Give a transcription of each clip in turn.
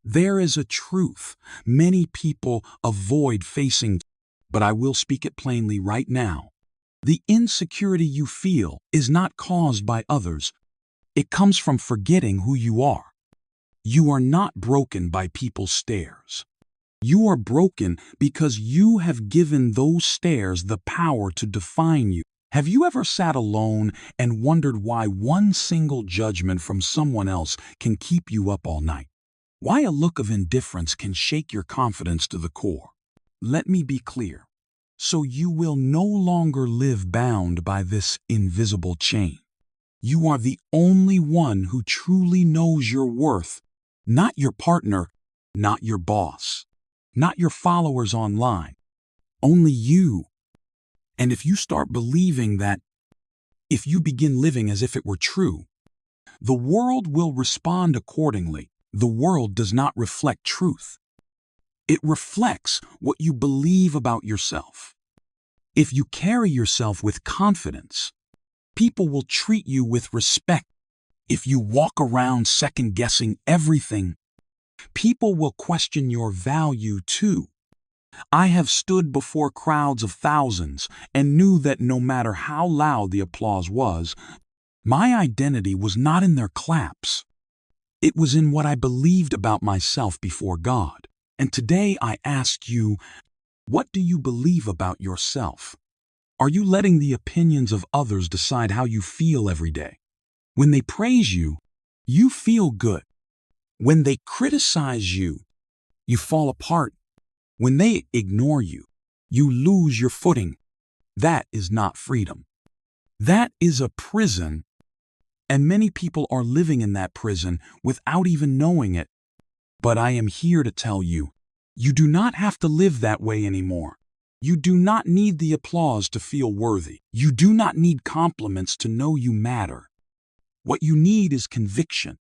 There is a truth many people avoid facing, but I will speak it plainly right now. The insecurity you feel is not caused by others. It comes from forgetting who you are. You are not broken by people's stares. You are broken because you have given those stares the power to define you. Have you ever sat alone and wondered why one single judgment from someone else can keep you up all night? Why a look of indifference can shake your confidence to the core? Let me be clear. So you will no longer live bound by this invisible chain. You are the only one who truly knows your worth, not your partner, not your boss, not your followers online, only you. And if you start believing that, if you begin living as if it were true, the world will respond accordingly. The world does not reflect truth. It reflects what you believe about yourself. If you carry yourself with confidence, people will treat you with respect. If you walk around second-guessing everything, people will question your value too. I have stood before crowds of thousands and knew that no matter how loud the applause was, my identity was not in their claps. It was in what I believed about myself before God. And today I ask you, what do you believe about yourself? Are you letting the opinions of others decide how you feel every day? When they praise you, you feel good. When they criticize you, you fall apart. When they ignore you, you lose your footing. That is not freedom. That is a prison, and many people are living in that prison without even knowing it. But I am here to tell you, you do not have to live that way anymore. You do not need the applause to feel worthy. You do not need compliments to know you matter. What you need is conviction.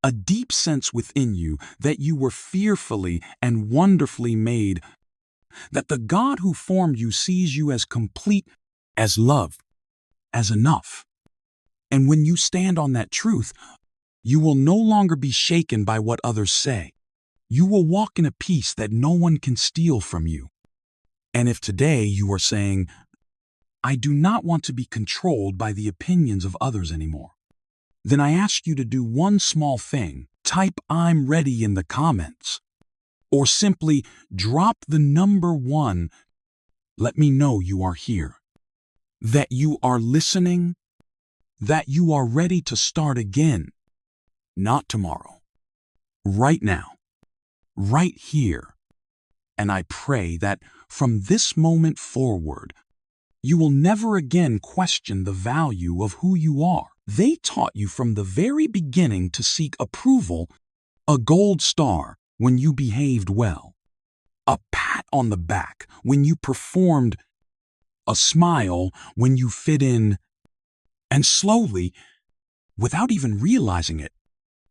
A deep sense within you that you were fearfully and wonderfully made, that the God who formed you sees you as complete, as loved, as enough. And when you stand on that truth, you will no longer be shaken by what others say. You will walk in a peace that no one can steal from you. And if today you are saying, I do not want to be controlled by the opinions of others anymore, then I ask you to do one small thing. Type I'm ready in the comments. Or simply drop the number 1. Let me know you are here. That you are listening. That you are ready to start again. Not tomorrow. Right now. Right here. And I pray that from this moment forward, you will never again question the value of who you are. They taught you from the very beginning to seek approval, a gold star when you behaved well, a pat on the back when you performed, a smile when you fit in, and slowly, without even realizing it,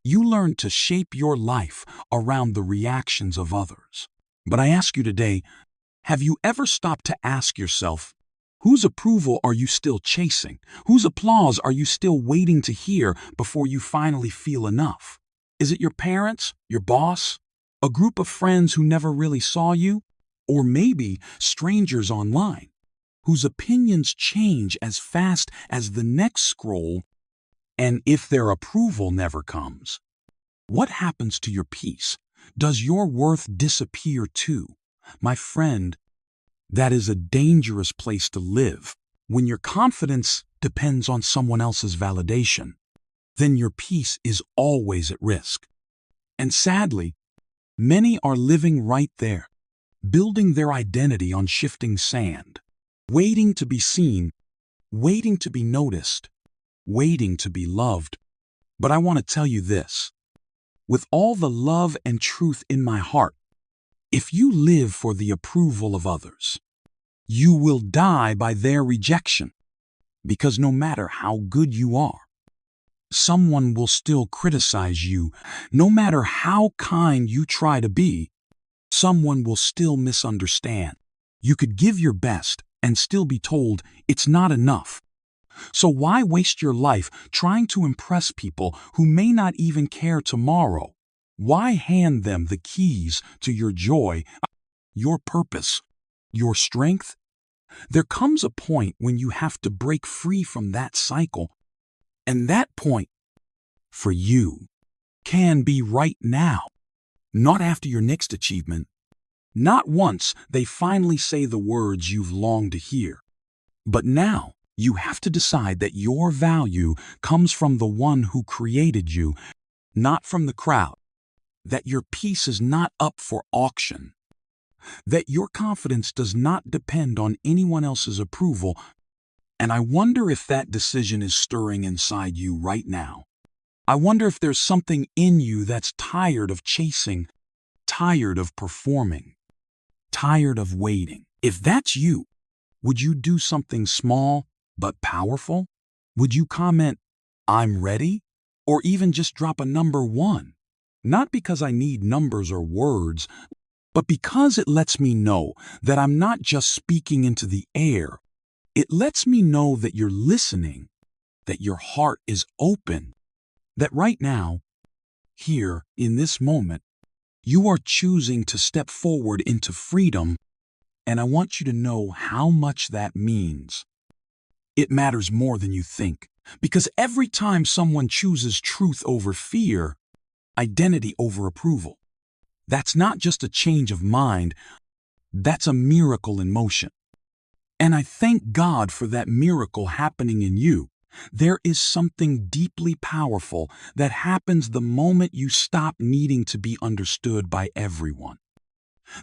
you learned to shape your life around the reactions of others. But I ask you today, have you ever stopped to ask yourself, whose approval are you still chasing? Whose applause are you still waiting to hear before you finally feel enough? Is it your parents, your boss, a group of friends who never really saw you? Or maybe strangers online, whose opinions change as fast as the next scroll, and if their approval never comes? What happens to your peace? Does your worth disappear too? My friend, that is a dangerous place to live. When your confidence depends on someone else's validation, then your peace is always at risk. And sadly, many are living right there, building their identity on shifting sand, waiting to be seen, waiting to be noticed, waiting to be loved. But I want to tell you this, with all the love and truth in my heart, if you live for the approval of others, you will die by their rejection, because no matter how good you are, someone will still criticize you. No matter how kind you try to be, someone will still misunderstand. You could give your best and still be told it's not enough. So why waste your life trying to impress people who may not even care tomorrow? Why hand them the keys to your joy, your purpose, your strength? There comes a point when you have to break free from that cycle, and that point, for you, can be right now, not after your next achievement, not once they finally say the words you've longed to hear. But now, you have to decide that your value comes from the one who created you, not from the crowd, that your peace is not up for auction, that your confidence does not depend on anyone else's approval. And I wonder if that decision is stirring inside you right now. I wonder if there's something in you that's tired of chasing, tired of performing, tired of waiting. If that's you, would you do something small but powerful? Would you comment, "I'm ready"? Or even just drop a number 1? Not because I need numbers or words, but because it lets me know that I'm not just speaking into the air. It lets me know that you're listening, that your heart is open, that right now, here, in this moment, you are choosing to step forward into freedom, and I want you to know how much that means. It matters more than you think, because every time someone chooses truth over fear, identity over approval, that's not just a change of mind, that's a miracle in motion. And I thank God for that miracle happening in you. There is something deeply powerful that happens the moment you stop needing to be understood by everyone.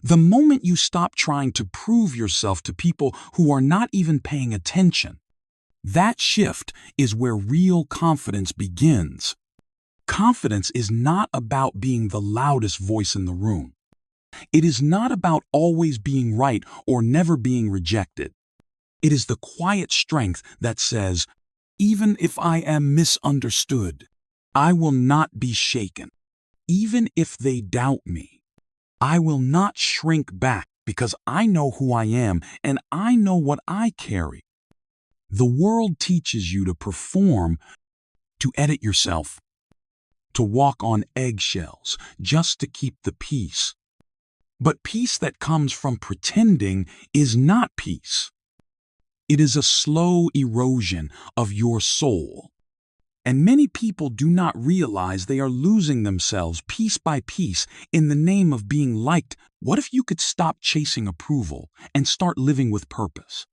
The moment you stop trying to prove yourself to people who are not even paying attention. That shift is where real confidence begins. Confidence is not about being the loudest voice in the room. It is not about always being right or never being rejected. It is the quiet strength that says, "Even if I am misunderstood, I will not be shaken. Even if they doubt me, I will not shrink back because I know who I am and I know what I carry." The world teaches you to perform, to edit yourself, to walk on eggshells just to keep the peace. But peace that comes from pretending is not peace. It is a slow erosion of your soul. And many people do not realize they are losing themselves piece by piece in the name of being liked. What if you could stop chasing approval and start living with purpose?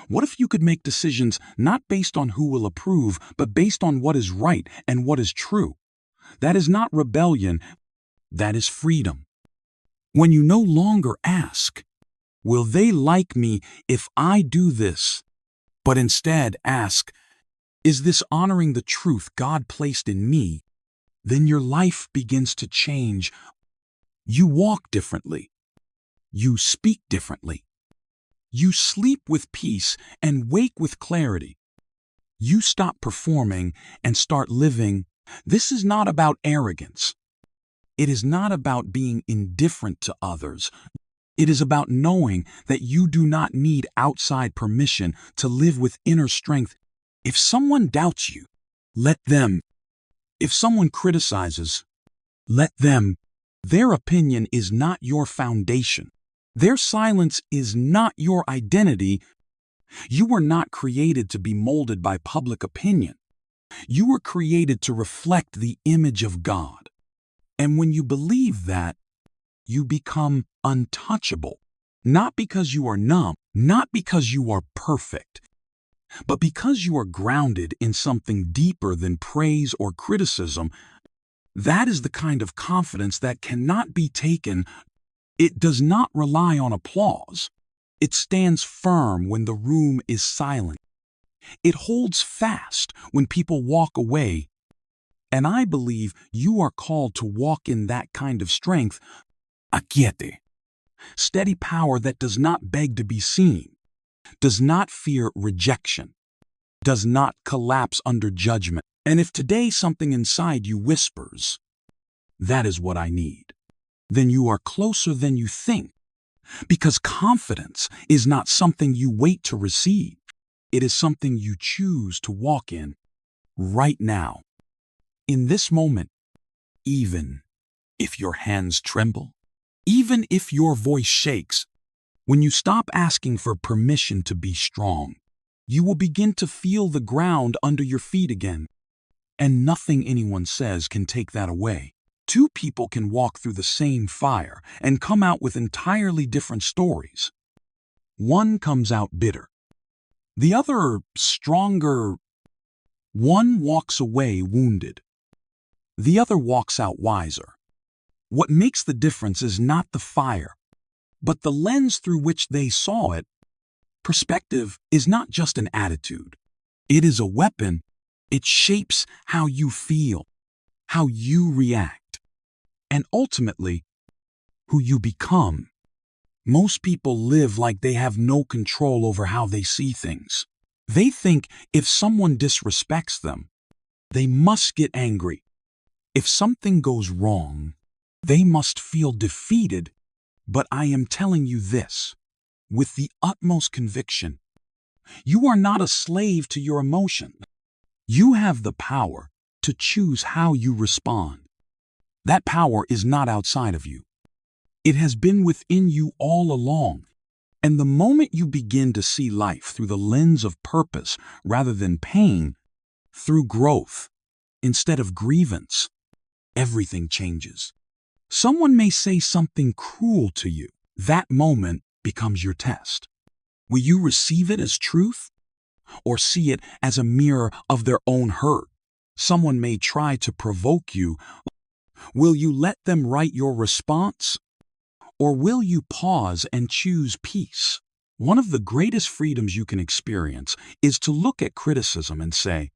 What if you could make decisions not based on who will approve, but based on what is right and what is true? That is not rebellion, that is freedom. When you no longer ask, "Will they like me if I do this?" but instead ask, "Is this honoring the truth God placed in me?" then your life begins to change. You walk differently. You speak differently. You sleep with peace and wake with clarity. You stop performing and start living. This is not about arrogance. It is not about being indifferent to others. It is about knowing that you do not need outside permission to live with inner strength. If someone doubts you, let them. If someone criticizes, let them. Their opinion is not your foundation. Their silence is not your identity. You were not created to be molded by public opinion. You were created to reflect the image of God. And when you believe that, you become untouchable. Not because you are numb, not because you are perfect, but because you are grounded in something deeper than praise or criticism. That is the kind of confidence that cannot be taken. It does not rely on applause. It stands firm when the room is silent. It holds fast when people walk away. And I believe you are called to walk in that kind of strength. Aquiete. Steady power that does not beg to be seen, does not fear rejection, does not collapse under judgment. And if today something inside you whispers, "That is what I need," then you are closer than you think. Because confidence is not something you wait to receive. It is something you choose to walk in right now. In this moment, even if your hands tremble, even if your voice shakes. When you stop asking for permission to be strong, you will begin to feel the ground under your feet again. And nothing anyone says can take that away. Two people can walk through the same fire and come out with entirely different stories. One comes out bitter, the other stronger. One walks away wounded, the other walks out wiser. What makes the difference is not the fire, but the lens through which they saw it. Perspective is not just an attitude. It is a weapon. It shapes how you feel, how you react, and ultimately, who you become. Most people live like they have no control over how they see things. They think if someone disrespects them, they must get angry. If something goes wrong, they must feel defeated. But I am telling you this, with the utmost conviction, you are not a slave to your emotions. You have the power to choose how you respond. That power is not outside of you. It has been within you all along. And the moment you begin to see life through the lens of purpose rather than pain, through growth instead of grievance, everything changes. Someone may say something cruel to you. That moment becomes your test. Will you receive it as truth or see it as a mirror of their own hurt? Someone may try to provoke you. Will you let them write your response? Or will you pause and choose peace? One of the greatest freedoms you can experience is to look at criticism and say,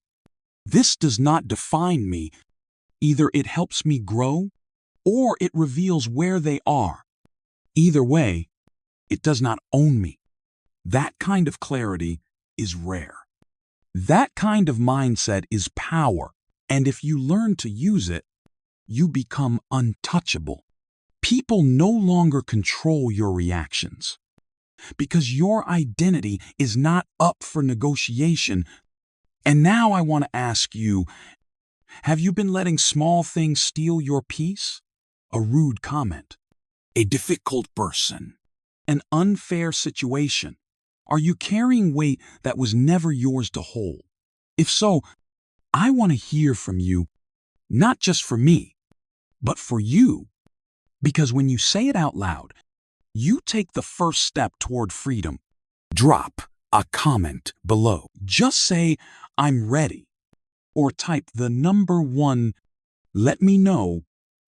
this does not define me. Either it helps me grow, or it reveals where they are. Either way, it does not own me. That kind of clarity is rare. That kind of mindset is power, and if you learn to use it, you become untouchable. People no longer control your reactions because your identity is not up for negotiation. And now I want to ask you, have you been letting small things steal your peace? A rude comment, a difficult person, an unfair situation. Are you carrying weight that was never yours to hold? If so, I want to hear from you, not just for me, but for you. Because when you say it out loud, you take the first step toward freedom. Drop a comment below. Just say, I'm ready. Or type the number 1. Let me know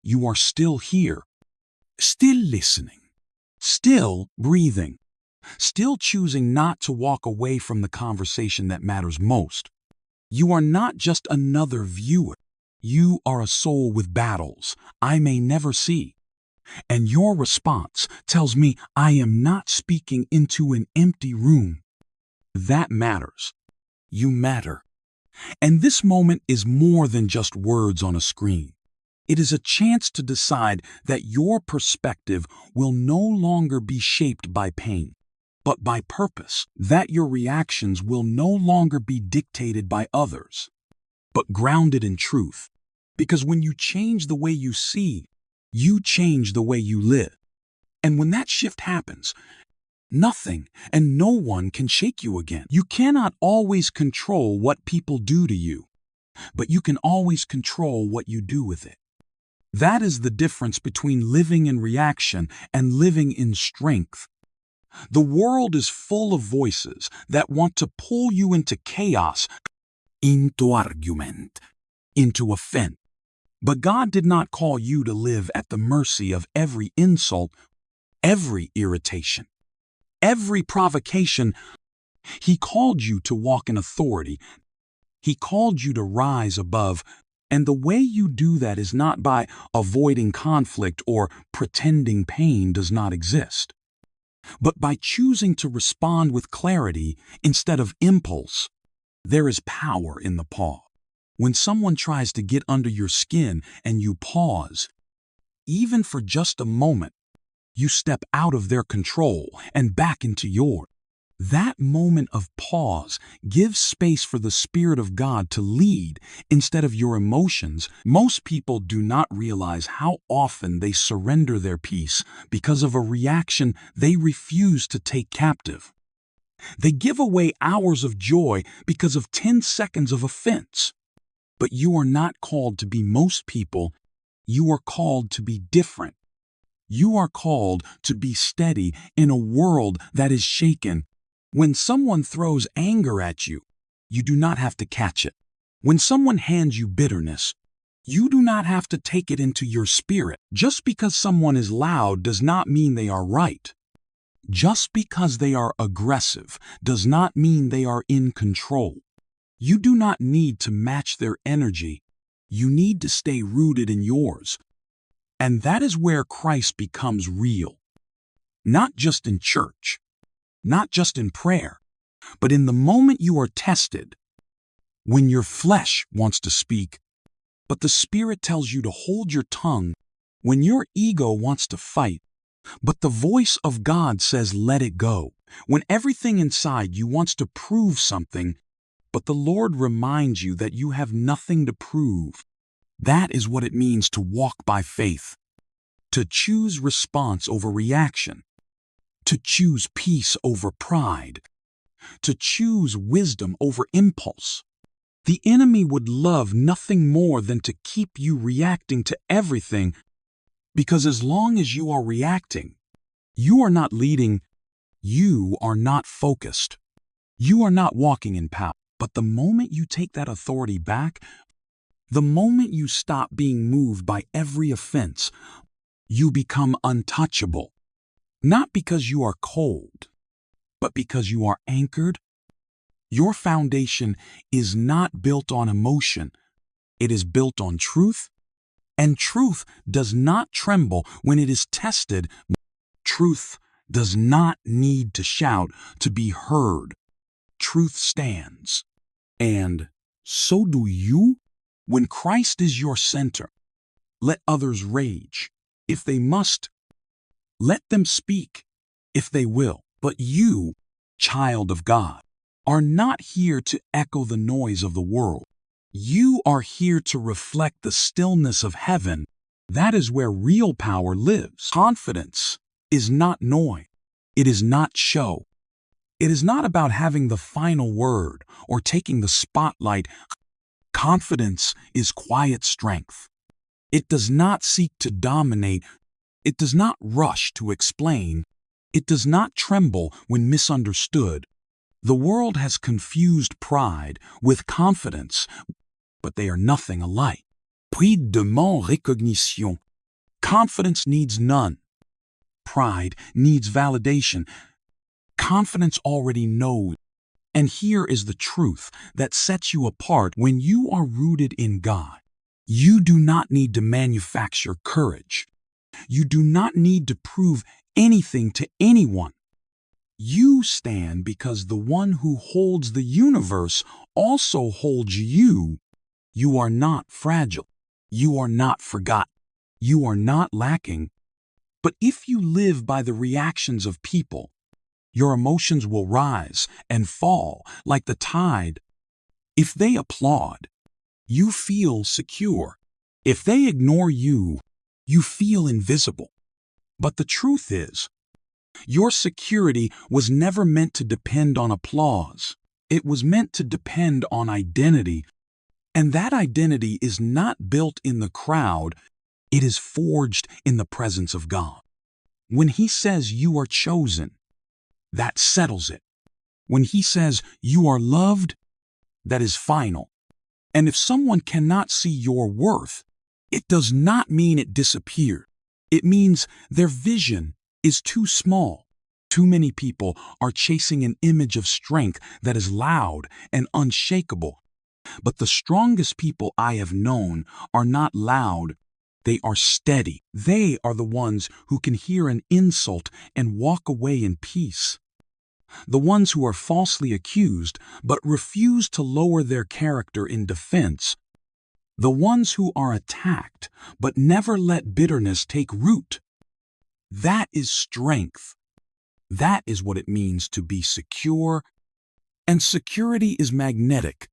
you are still here, still listening, still breathing, still choosing not to walk away from the conversation that matters most. You are not just another viewer. You are a soul with battles I may never see. And your response tells me I am not speaking into an empty room. That matters. You matter. And this moment is more than just words on a screen. It is a chance to decide that your perspective will no longer be shaped by pain, but by purpose. That your reactions will no longer be dictated by others, but grounded in truth. Because when you change the way you see, you change the way you live. And when that shift happens, nothing and no one can shake you again. You cannot always control what people do to you, but you can always control what you do with it. That is the difference between living in reaction and living in strength. The world is full of voices that want to pull you into chaos, into argument, into offense. But God did not call you to live at the mercy of every insult, every irritation, every provocation. He called you to walk in authority. He called you to rise above. And the way you do that is not by avoiding conflict or pretending pain does not exist, but by choosing to respond with clarity instead of impulse. There is power in the pause. When someone tries to get under your skin and you pause, even for just a moment, you step out of their control and back into yours. That moment of pause gives space for the Spirit of God to lead instead of your emotions. Most people do not realize how often they surrender their peace because of a reaction they refuse to take captive. They give away hours of joy because of 10 seconds of offense. But you are not called to be most people. You are called to be different. You are called to be steady in a world that is shaken. When someone throws anger at you, you do not have to catch it. When someone hands you bitterness, you do not have to take it into your spirit. Just because someone is loud does not mean they are right. Just because they are aggressive does not mean they are in control. You do not need to match their energy. You need to stay rooted in yours. And that is where Christ becomes real. Not just in church, not just in prayer, but in the moment you are tested, when your flesh wants to speak, but the Spirit tells you to hold your tongue, when your ego wants to fight, but the voice of God says let it go, when everything inside you wants to prove something, but the Lord reminds you that you have nothing to prove. That is what it means to walk by faith, to choose response over reaction, to choose peace over pride, to choose wisdom over impulse. The enemy would love nothing more than to keep you reacting to everything, because as long as you are reacting, you are not leading, you are not focused, you are not walking in power. But the moment you take that authority back, the moment you stop being moved by every offense, you become untouchable. Not because you are cold, but because you are anchored. Your foundation is not built on emotion. It is built on truth. And truth does not tremble when it is tested. Truth does not need to shout to be heard. Truth stands. And so do you. When Christ is your center, let others rage. If they must, let them speak, if they will. But you, child of God, are not here to echo the noise of the world. You are here to reflect the stillness of heaven. That is where real power lives. Confidence is not noise. It is not show. It is not about having the final word or taking the spotlight. Confidence is quiet strength. It does not seek to dominate. It does not rush to explain. It does not tremble when misunderstood. The world has confused pride with confidence, but they are nothing alike. Pride demande recognition. Confidence needs none. Pride needs validation. Confidence already knows. And here is the truth that sets you apart. When you are rooted in God, you do not need to manufacture courage. You do not need to prove anything to anyone. You stand because the one who holds the universe also holds you. You are not fragile. You are not forgotten. You are not lacking. But if you live by the reactions of people, your emotions will rise and fall like the tide. If they applaud, you feel secure. If they ignore you, you feel invisible. But the truth is, your security was never meant to depend on applause. It was meant to depend on identity. And that identity is not built in the crowd. It is forged in the presence of God. When He says you are chosen, that settles it. When He says you are loved, that is final. And if someone cannot see your worth, it does not mean it disappeared. It means their vision is too small. Too many people are chasing an image of strength that is loud and unshakable. But the strongest people I have known are not loud. They are steady. They are the ones who can hear an insult and walk away in peace. The ones who are falsely accused but refuse to lower their character in defense. The ones who are attacked but never let bitterness take root. That is strength. That is what it means to be secure, and security is magnetic.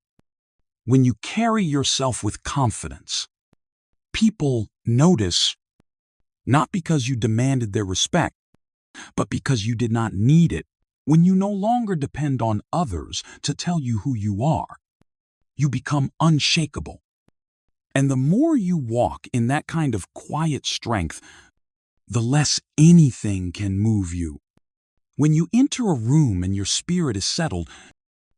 When you carry yourself with confidence, people notice, not because you demanded their respect, but because you did not need it. When you no longer depend on others to tell you who you are, you become unshakable. And the more you walk in that kind of quiet strength, the less anything can move you. When you enter a room and your spirit is settled,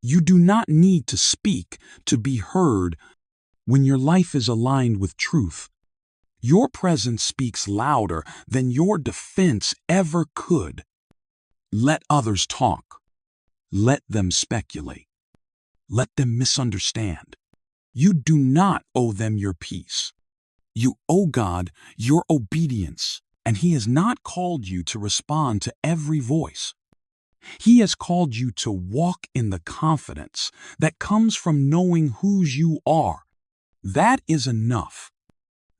you do not need to speak to be heard. When your life is aligned with truth, your presence speaks louder than your defense ever could. Let others talk. Let them speculate. Let them misunderstand. You do not owe them your peace. You owe God your obedience, and He has not called you to respond to every voice. He has called you to walk in the confidence that comes from knowing whose you are. That is enough.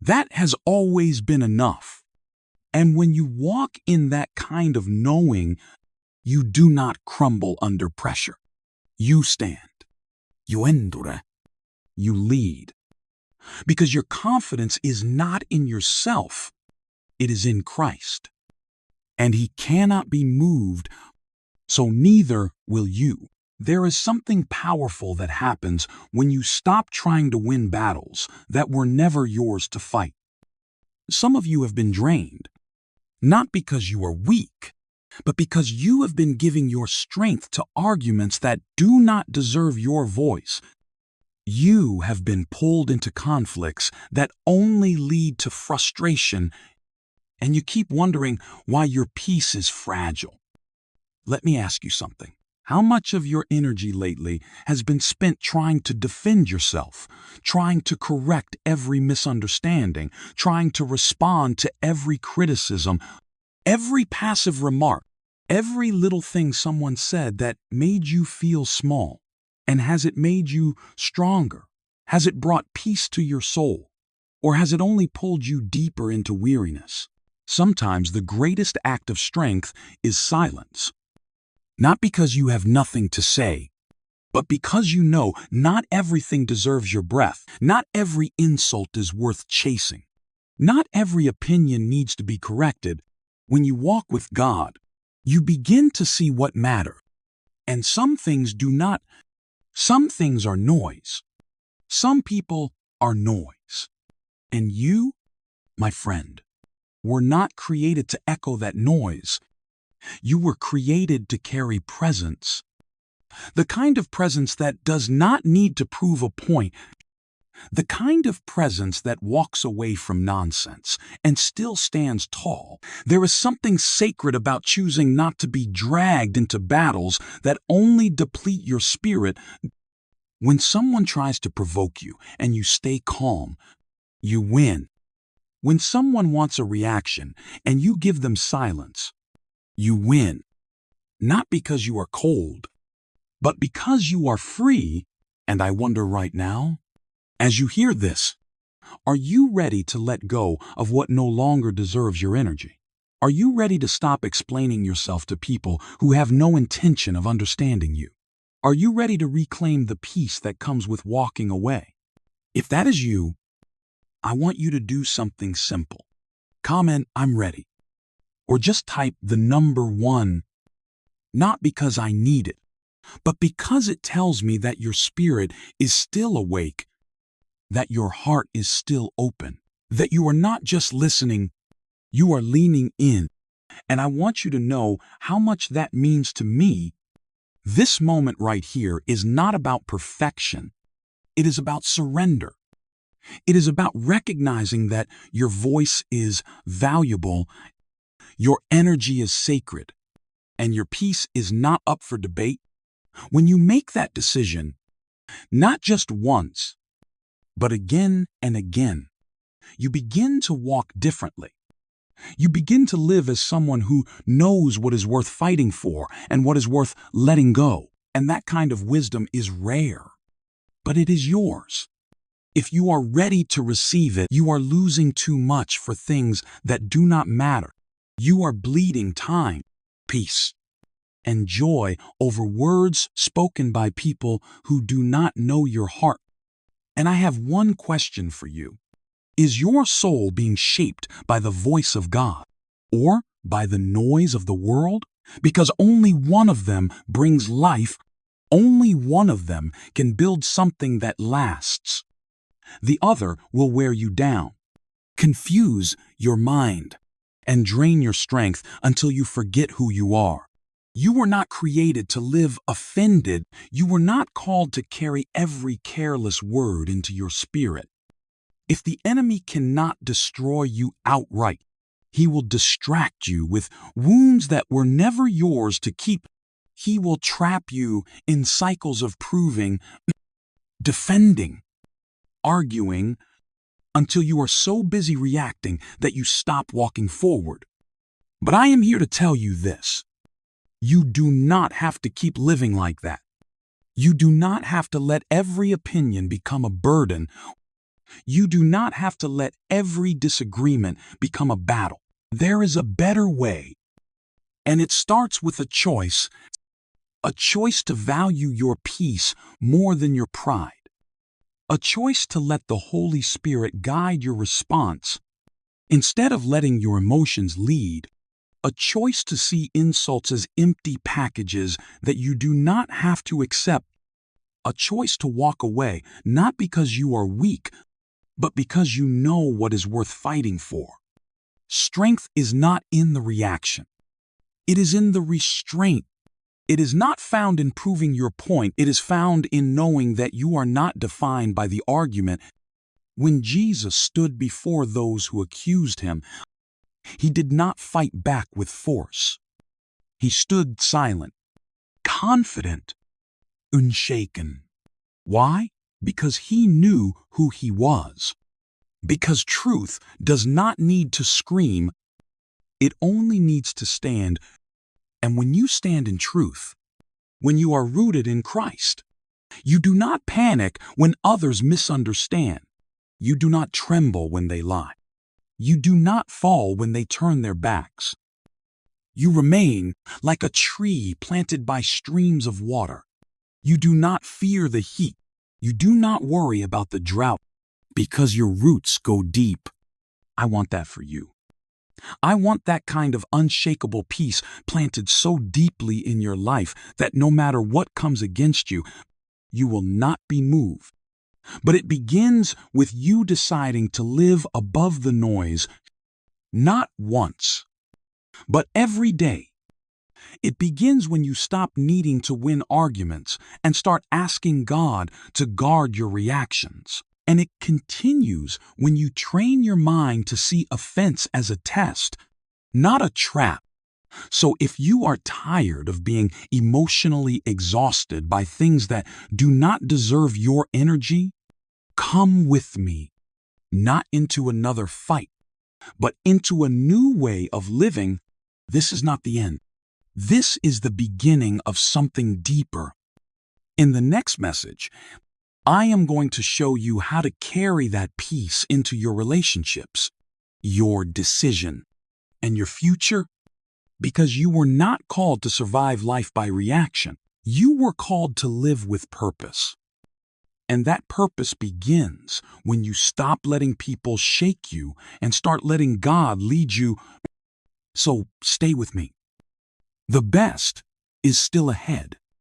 That has always been enough. And when you walk in that kind of knowing, you do not crumble under pressure. You stand. You endure. You lead. Because your confidence is not in yourself. It is in Christ. And He cannot be moved, so neither will you. There is something powerful that happens when you stop trying to win battles that were never yours to fight. Some of you have been drained, not because you are weak, but because you have been giving your strength to arguments that do not deserve your voice. You have been pulled into conflicts that only lead to frustration, and you keep wondering why your peace is fragile. Let me ask you something. How much of your energy lately has been spent trying to defend yourself, trying to correct every misunderstanding, trying to respond to every criticism, every passive remark, every little thing someone said that made you feel small? And has it made you stronger? Has it brought peace to your soul? Or has it only pulled you deeper into weariness? Sometimes the greatest act of strength is silence. Not because you have nothing to say, but because you know not everything deserves your breath. Not every insult is worth chasing. Not every opinion needs to be corrected. When you walk with God, you begin to see what matters. And some things do not. Some things are noise. Some people are noise. And you, my friend, were not created to echo that noise. You were created to carry presence. The kind of presence that does not need to prove a point. The kind of presence that walks away from nonsense and still stands tall. There is something sacred about choosing not to be dragged into battles that only deplete your spirit. When someone tries to provoke you and you stay calm, you win. When someone wants a reaction and you give them silence, you win. Not because you are cold, but because you are free. And I wonder right now, as you hear this, are you ready to let go of what no longer deserves your energy? Are you ready to stop explaining yourself to people who have no intention of understanding you? Are you ready to reclaim the peace that comes with walking away? If that is you, I want you to do something simple. Comment, "I'm ready." Or just type the number 1, not because I need it, but because it tells me that your spirit is still awake, that your heart is still open, that you are not just listening, you are leaning in. And I want you to know how much that means to me. This moment right here is not about perfection. It is about surrender. It is about recognizing that your voice is valuable, your energy is sacred, and your peace is not up for debate. When you make that decision, not just once, but again and again, you begin to walk differently. You begin to live as someone who knows what is worth fighting for and what is worth letting go. And that kind of wisdom is rare, but it is yours. If you are ready to receive it, you are losing too much for things that do not matter. You are bleeding time. Peace. and joy over words spoken by people who do not know your heart. And I have one question for you. Is your soul being shaped by the voice of God or by the noise of the world? Because only one of them brings life. Only one of them can build something that lasts. The other will wear you down, confuse your mind, and drain your strength until you forget who you are. You were not created to live offended. You were not called to carry every careless word into your spirit. If the enemy cannot destroy you outright, he will distract you with wounds that were never yours to keep. He will trap you in cycles of proving, defending, arguing, until you are so busy reacting that you stop walking forward. But I am here to tell you this. You do not have to keep living like that. You do not have to let every opinion become a burden. You do not have to let every disagreement become a battle. There is a better way, and it starts with a choice to value your peace more than your pride, a choice to let the Holy Spirit guide your response instead of letting your emotions lead, a choice to see insults as empty packages that you do not have to accept, a choice to walk away not because you are weak, but because you know what is worth fighting for. Strength is not in the reaction. It is in the restraint. It is not found in proving your point. It is found in knowing that you are not defined by the argument. When Jesus stood before those who accused him, he did not fight back with force. He stood silent, confident, unshaken. Why? Because he knew who he was. Because truth does not need to scream, it only needs to stand. And when you stand in truth, when you are rooted in Christ, you do not panic when others misunderstand. You do not tremble when they lie. You do not fall when they turn their backs. You remain like a tree planted by streams of water. You do not fear the heat. You do not worry about the drought because your roots go deep. I want that for you. I want that kind of unshakable peace planted so deeply in your life that no matter what comes against you, you will not be moved. But it begins with you deciding to live above the noise, not once, but every day. It begins when you stop needing to win arguments and start asking God to guard your reactions. And it continues when you train your mind to see offense as a test, not a trap. So if you are tired of being emotionally exhausted by things that do not deserve your energy, come with me, not into another fight, but into a new way of living. This is not the end. This is the beginning of something deeper. In the next message, I am going to show you how to carry that peace into your relationships, your decision, and your future, because you were not called to survive life by reaction. You were called to live with purpose. And that purpose begins when you stop letting people shake you and start letting God lead you. So stay with me. The best is still ahead.